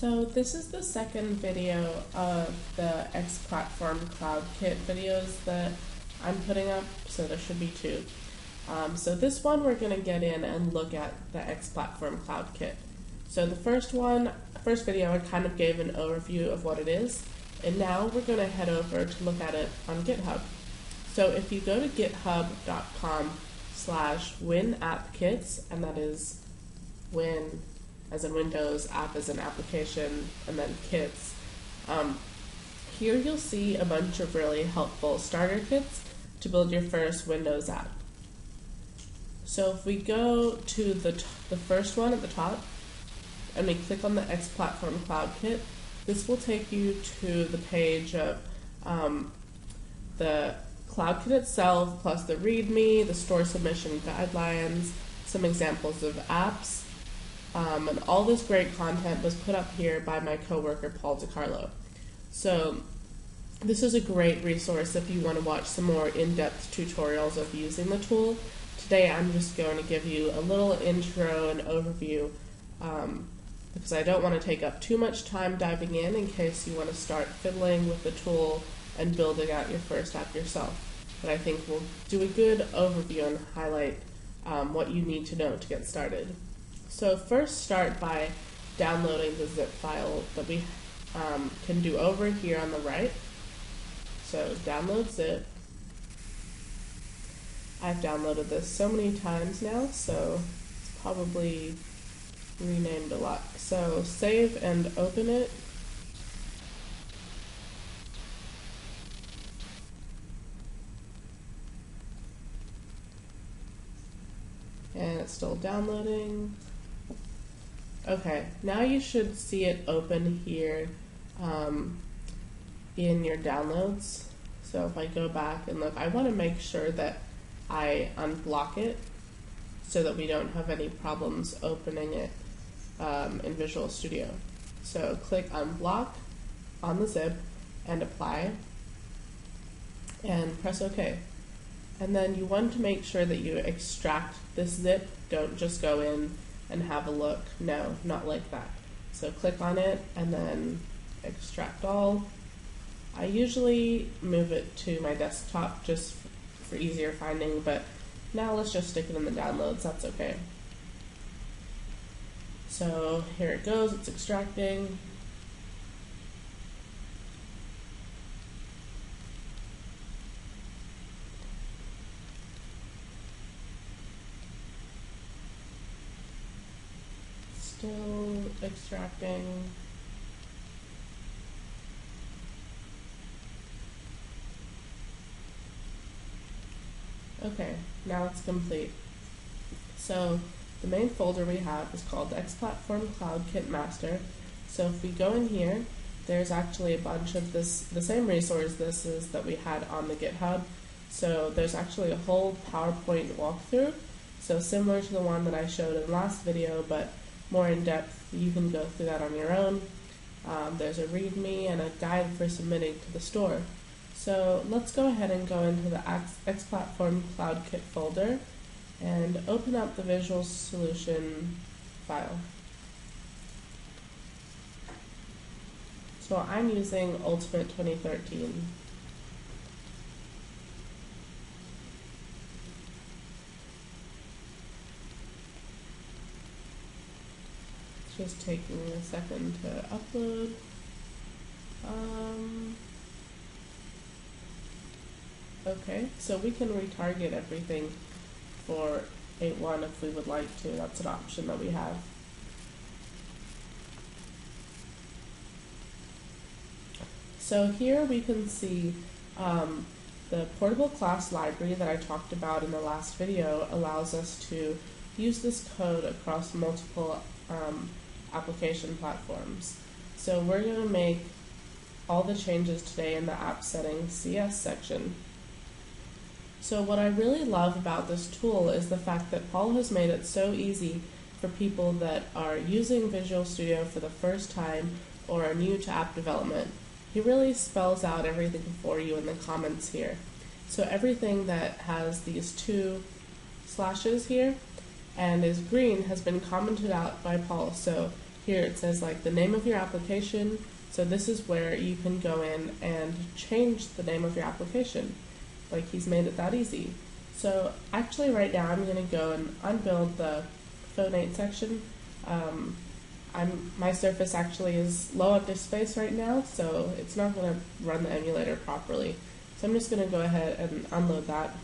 So this is the second video of the Xplatform Cloud Kit videos that I'm putting up, so there should be two. So this one we're going to get in and look at the Xplatform Cloud Kit. So the first video I kind of gave an overview of what it is, and now we're going to head over to look at it on GitHub. So if you go to github.com/winappkits, and that is win as in Windows, app as an application, and then kits, here you'll see a bunch of really helpful starter kits to build your first Windows app. So if we go to the first one at the top, and we click on the Xplatform Cloud Kit, this will take you to the page of the Cloud Kit itself, plus the README, the store submission guidelines, some examples of apps, and all this great content was put up here by my coworker Paul DiCarlo. So this is a great resource if you want to watch some more in-depth tutorials of using the tool. Today I'm just going to give you a little intro and overview because I don't want to take up too much time diving in case you want to start fiddling with the tool and building out your first app yourself. But I think we'll do a good overview and highlight what you need to know to get started. So first start by downloading the zip file that we can do over here on the right. So download zip. I've downloaded this so many times now, so it's probably renamed a lot. So save and open it. And it's still downloading. Okay, now you should see it open here in your downloads. So if I go back and look, I want to make sure that I unblock it so that we don't have any problems opening it in Visual Studio. So click unblock on the zip and apply and press OK. And then you want to make sure that you extract this zip. Don't just go in and have a look. No, not like that. So click on it and then extract all. I usually move it to my desktop just for easier finding, but now let's just stick it in the downloads. That's okay. So here it goes. It's extracting. Still extracting. Okay, now it's complete. So the main folder we have is called Xplatform Cloud Kit Master. So if we go in here, there's actually a bunch of the same resources that we had on the GitHub. So there's actually a whole PowerPoint walkthrough. So similar to the one that I showed in the last video, but more in depth. You can go through that on your own. There's a README and a guide for submitting to the store. So let's go ahead and go into the Xplatform Cloud Kit folder and open up the Visual Solution file. So I'm using Ultimate 2013. It's just taking a second to upload. Okay, so we can retarget everything for 8.1 if we would like to. That's an option that we have. So here we can see the portable class library that I talked about in the last video allows us to use this code across multiple application platforms. So we're going to make all the changes today in the app settings CS section. So what I really love about this tool is the fact that Paul has made it so easy for people that are using Visual Studio for the first time or are new to app development. He really spells out everything for you in the comments here. So everything that has these two slashes here and is green has been commented out by Paul. So here it says like the name of your application. So this is where you can go in and change the name of your application. Like he's made it that easy. So actually right now I'm going to go and unbuild the Phone 8 section. My Surface actually is low on disk space right now, so it's not going to run the emulator properly. So I'm just going to go ahead and unload that.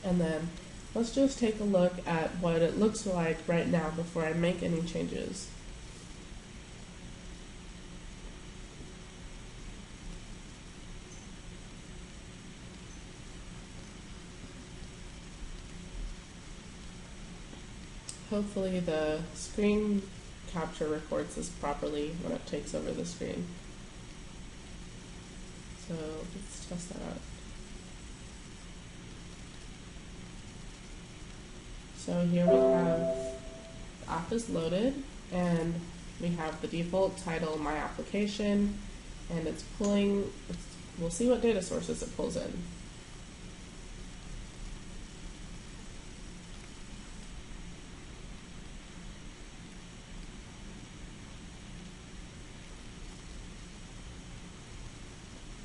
And then let's just take a look at what it looks like right now before I make any changes. Hopefully the screen capture records this properly when it takes over the screen. So let's test that out. So here we have the app is loaded, and we have the default title, My Application, and it's pulling, we'll see what data sources it pulls in.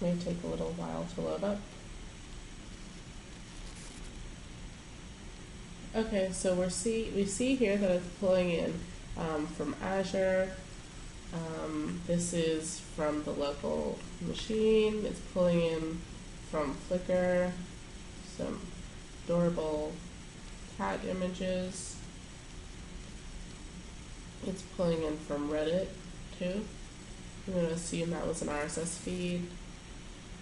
May take a little while to load up. Okay, so we see here that it's pulling in from Azure. This is from the local machine. It's pulling in from Flickr, some adorable cat images. It's pulling in from Reddit too. I'm going to assume that was an RSS feed.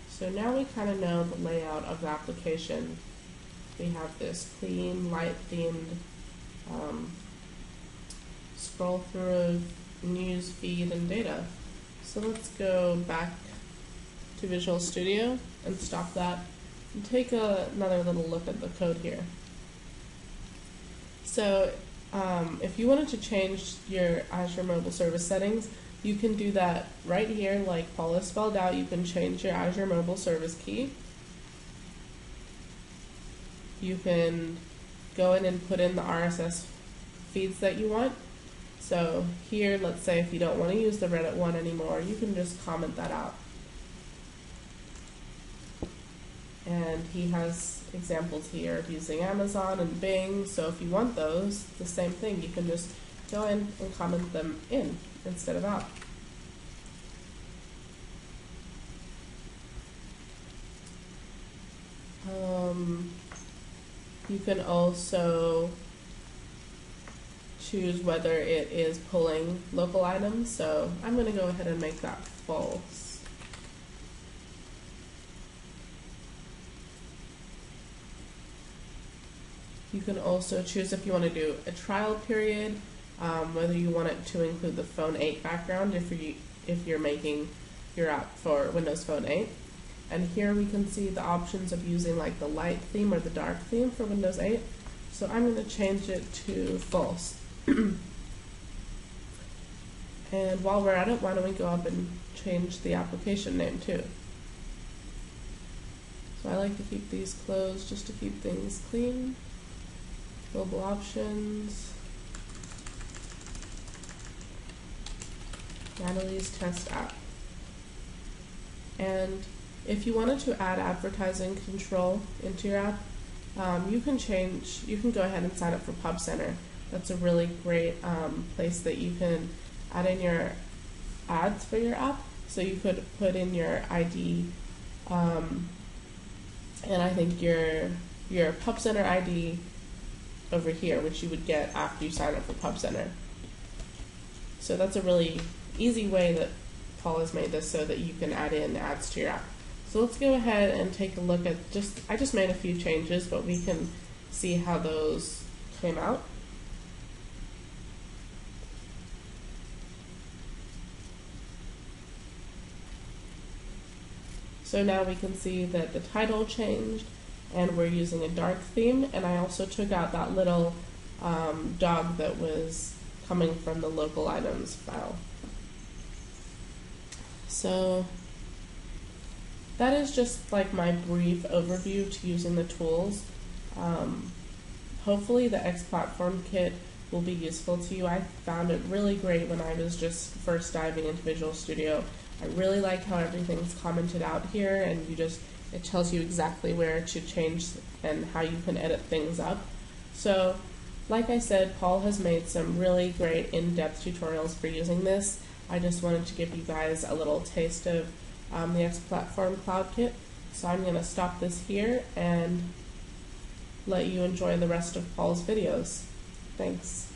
So now we kind of know the layout of the application. We have this clean, light-themed scroll through of news, feed, and data. So let's go back to Visual Studio and stop that and take another little look at the code here. So if you wanted to change your Azure Mobile Service settings, you can do that right here, like Paula spelled out. You can change your Azure Mobile Service key. You can go in and put in the RSS feeds that you want. So here, let's say if you don't want to use the Reddit one anymore, you can just comment that out. And he has examples here of using Amazon and Bing. So if you want those, the same thing. You can just go in and comment them in instead of out. You can also choose whether it is pulling local items. So I'm going to go ahead and make that false. You can also choose if you want to do a trial period, whether you want it to include the Phone 8 background if you're making your app for Windows Phone 8. And here we can see the options of using like the light theme or the dark theme for Windows 8. So I'm going to change it to false. And while we're at it, why don't we go up and change the application name too. So I like to keep these closed just to keep things clean. Global options. Natalie's test app. And if you wanted to add advertising control into your app, you can go ahead and sign up for Pub Center. That's a really great place that you can add in your ads for your app. So you could put in your ID, and I think your Pub Center ID over here, which you would get after you sign up for Pub Center. So that's a really easy way that Paul has made this so that you can add in ads to your app. So let's go ahead and take a look at I just made a few changes, but we can see how those came out. So now we can see that the title changed and we're using a dark theme, and I also took out that little dog that was coming from the local items file. So that is just like my brief overview to using the tools. Hopefully the Xplatform Kit will be useful to you. I found it really great when I was just first diving into Visual Studio. I really like how everything's commented out here, and it tells you exactly where to change and how you can edit things up. So, like I said, Paul has made some really great in-depth tutorials for using this. I just wanted to give you guys a little taste of the Xplatform Cloud Kit. So I'm going to stop this here and let you enjoy the rest of Paul's videos. Thanks.